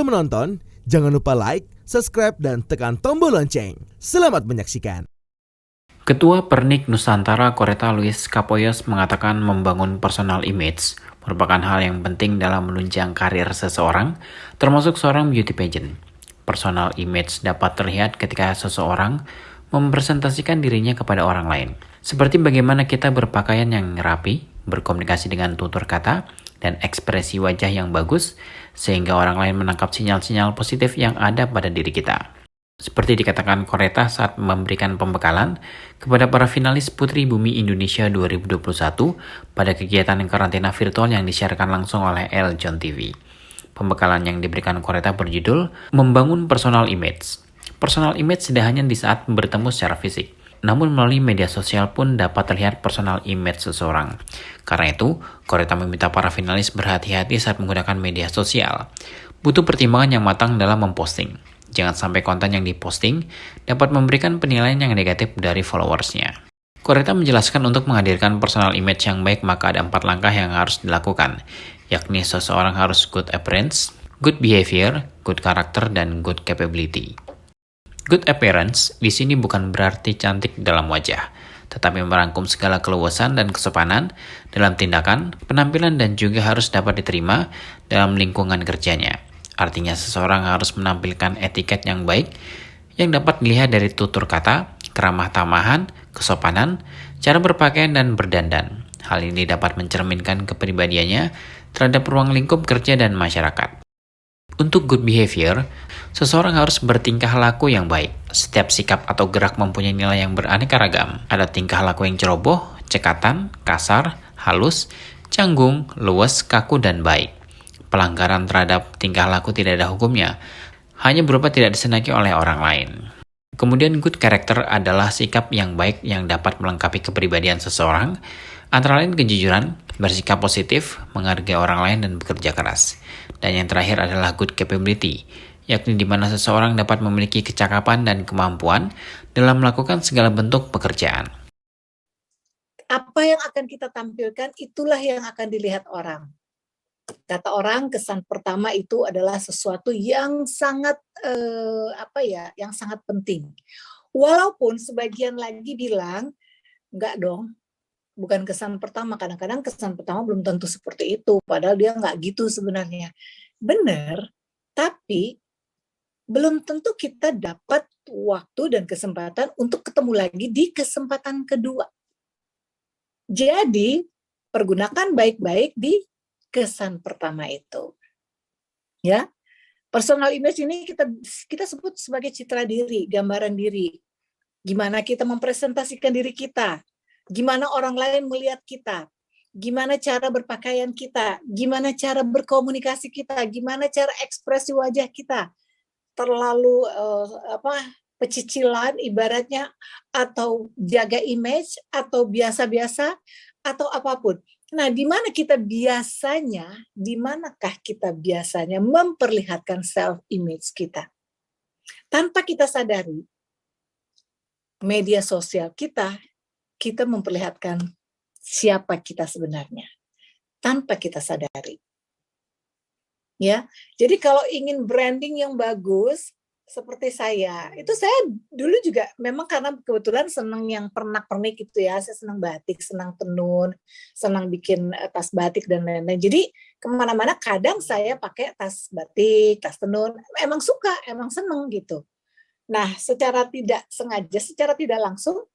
Sebelum menonton, jangan lupa like, subscribe, dan tekan tombol lonceng. Selamat menyaksikan. Ketua Pernik Nusantara Koreta Luis Kapoyos mengatakan membangun personal image merupakan hal yang penting dalam menunjang karir seseorang, termasuk seorang beauty pageant. Personal image dapat terlihat ketika seseorang mempresentasikan dirinya kepada orang lain. Seperti bagaimana kita berpakaian yang rapi, berkomunikasi dengan tutur kata, dan ekspresi wajah yang bagus, sehingga orang lain menangkap sinyal-sinyal positif yang ada pada diri kita. Seperti dikatakan Koreta saat memberikan pembekalan kepada para finalis Putri Bumi Indonesia 2021 pada kegiatan karantina virtual yang disiarkan langsung oleh Eljon TV. Pembekalan yang diberikan Koreta berjudul Membangun Personal Image. Personal image tidak hanya di saat bertemu secara fisik, namun melalui media sosial pun dapat terlihat personal image seseorang. Karena itu, Koreta meminta para finalis berhati-hati saat menggunakan media sosial. Butuh pertimbangan yang matang dalam memposting. Jangan sampai konten yang diposting dapat memberikan penilaian yang negatif dari followersnya. Koreta menjelaskan untuk menghadirkan personal image yang baik maka ada 4 langkah yang harus dilakukan, yakni seseorang harus good appearance, good behavior, good character, dan good capability. Good appearance di sini bukan berarti cantik dalam wajah, tetapi merangkum segala keluasan dan kesopanan dalam tindakan, penampilan, dan juga harus dapat diterima dalam lingkungan kerjanya. Artinya seseorang harus menampilkan etiket yang baik yang dapat dilihat dari tutur kata, keramah tamahan, kesopanan, cara berpakaian, dan berdandan. Hal ini dapat mencerminkan kepribadiannya terhadap ruang lingkup kerja dan masyarakat. Untuk good behavior, seseorang harus bertingkah laku yang baik. Setiap sikap atau gerak mempunyai nilai yang beraneka ragam. Ada tingkah laku yang ceroboh, cekatan, kasar, halus, canggung, luwes, kaku, dan baik. Pelanggaran terhadap tingkah laku tidak ada hukumnya, hanya berupa tidak disenangi oleh orang lain. Kemudian good character adalah sikap yang baik yang dapat melengkapi kepribadian seseorang, antara lain kejujuran, bersikap positif, menghargai orang lain, dan bekerja keras. Dan yang terakhir adalah good capability, yakni di mana seseorang dapat memiliki kecakapan dan kemampuan dalam melakukan segala bentuk pekerjaan. Apa yang akan kita tampilkan, itulah yang akan dilihat orang. Kata orang, kesan pertama itu adalah sesuatu yang sangat yang sangat penting. Walaupun sebagian lagi bilang enggak dong, bukan kesan pertama. Kadang-kadang kesan pertama belum tentu seperti itu, padahal dia enggak gitu sebenarnya. Benar, tapi belum tentu kita dapat waktu dan kesempatan untuk ketemu lagi di kesempatan kedua. Jadi, pergunakan baik-baik di kesan pertama itu. Ya. Personal image ini kita sebut sebagai citra diri, gambaran diri. Gimana kita mempresentasikan diri kita, gimana orang lain melihat kita, gimana cara berpakaian kita, gimana cara berkomunikasi kita, gimana cara ekspresi wajah kita. Terlalu pecicilan ibaratnya, atau jaga image, atau biasa-biasa, atau apapun. Nah, di manakah kita biasanya memperlihatkan self image kita? Tanpa kita sadari, media sosial kita memperlihatkan siapa kita sebenarnya. Tanpa kita sadari. Ya. Jadi kalau ingin branding yang bagus, seperti saya dulu juga memang karena kebetulan senang yang pernak-pernik gitu ya, saya senang batik, senang tenun, senang bikin tas batik dan lain-lain. Jadi kemana-mana kadang saya pakai tas batik, tas tenun, emang suka, emang seneng gitu. Nah, secara tidak sengaja, secara tidak langsung,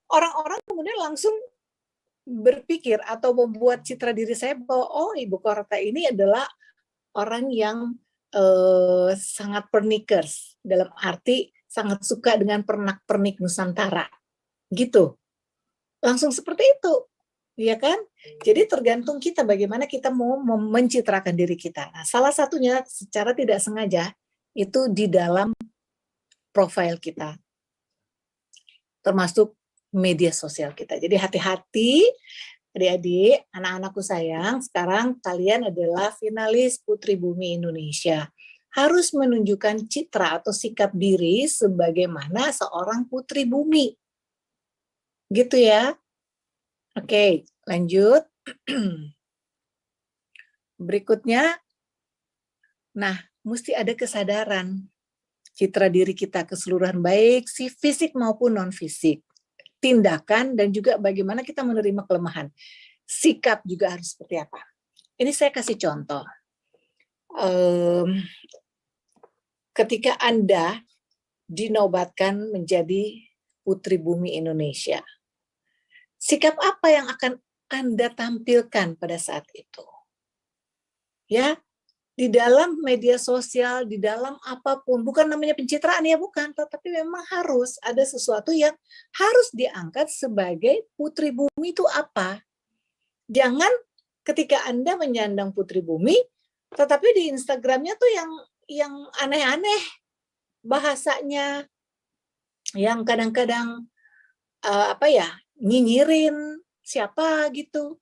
orang-orang kemudian langsung berpikir atau membuat citra diri saya bahwa Ibu Koreta ini adalah orang yang sangat pernikers, dalam arti sangat suka dengan pernak-pernik Nusantara, gitu. Langsung seperti itu, ya kan? Jadi tergantung kita bagaimana kita mau mencitrakan diri kita. Nah, salah satunya secara tidak sengaja itu di dalam profil kita, termasuk media sosial kita. Jadi hati-hati, adik-adik, anak-anakku sayang, sekarang kalian adalah finalis Putri Bumi Indonesia. Harus menunjukkan citra atau sikap diri sebagaimana seorang Putri Bumi. Gitu ya. Oke, lanjut. Berikutnya, nah, mesti ada kesadaran citra diri kita keseluruhan, baik si fisik maupun non-fisik. Tindakan dan juga bagaimana kita menerima kelemahan. Sikap juga harus seperti apa. Ini saya kasih contoh. Ketika Anda dinobatkan menjadi Putri Bumi Indonesia, sikap apa yang akan Anda tampilkan pada saat itu? Ya, di dalam media sosial, di dalam apapun, bukan namanya pencitraan ya, bukan, tetapi memang harus ada sesuatu yang harus diangkat sebagai Putri Bumi itu apa. Jangan ketika Anda menyandang Putri Bumi, tetapi di Instagramnya tuh yang aneh-aneh bahasanya, yang kadang-kadang nyinyirin siapa gitu.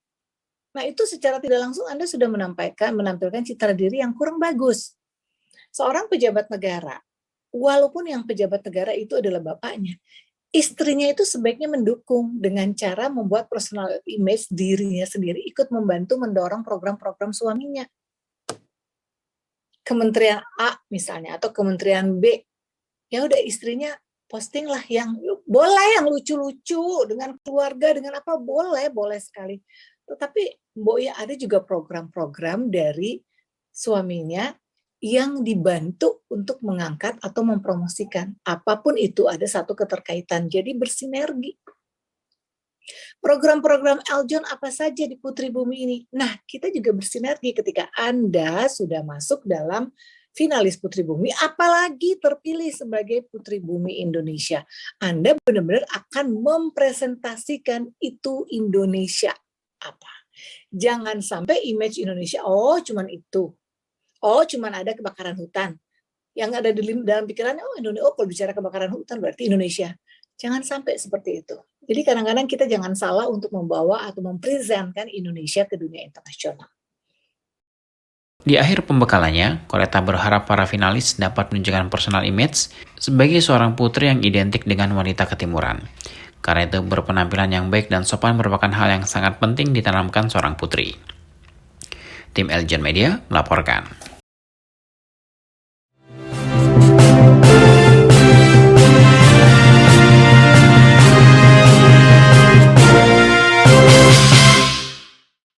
Nah, itu secara tidak langsung Anda sudah menampilkan citra diri yang kurang bagus. Seorang pejabat negara, walaupun yang pejabat negara itu adalah bapaknya, istrinya itu sebaiknya mendukung dengan cara membuat personal image dirinya sendiri, ikut membantu mendorong program-program suaminya. Kementerian A misalnya, atau Kementerian B, ya udah istrinya posting lah yang boleh, yang lucu-lucu dengan keluarga, dengan apa, boleh sekali. Tetapi ada juga program-program dari suaminya yang dibantu untuk mengangkat atau mempromosikan. Apapun itu ada satu keterkaitan, jadi bersinergi. Program-program Eljon apa saja di Putri Bumi ini? Nah, kita juga bersinergi ketika Anda sudah masuk dalam finalis Putri Bumi, apalagi terpilih sebagai Putri Bumi Indonesia. Anda benar-benar akan mempresentasikan itu Indonesia apa. Jangan sampai image Indonesia, cuman itu. Cuman ada kebakaran hutan. Yang ada di dalam pikirannya, Indonesia, kalau bicara kebakaran hutan berarti Indonesia. Jangan sampai seperti itu. Jadi kadang-kadang kita jangan salah untuk membawa atau mempresentkan Indonesia ke dunia internasional. Di akhir pembekalannya, Coretta berharap para finalis dapat menunjukkan personal image sebagai seorang putri yang identik dengan wanita ketimuran. Karena itu berpenampilan yang baik dan sopan merupakan hal yang sangat penting ditanamkan seorang putri. Tim Eljon Media melaporkan.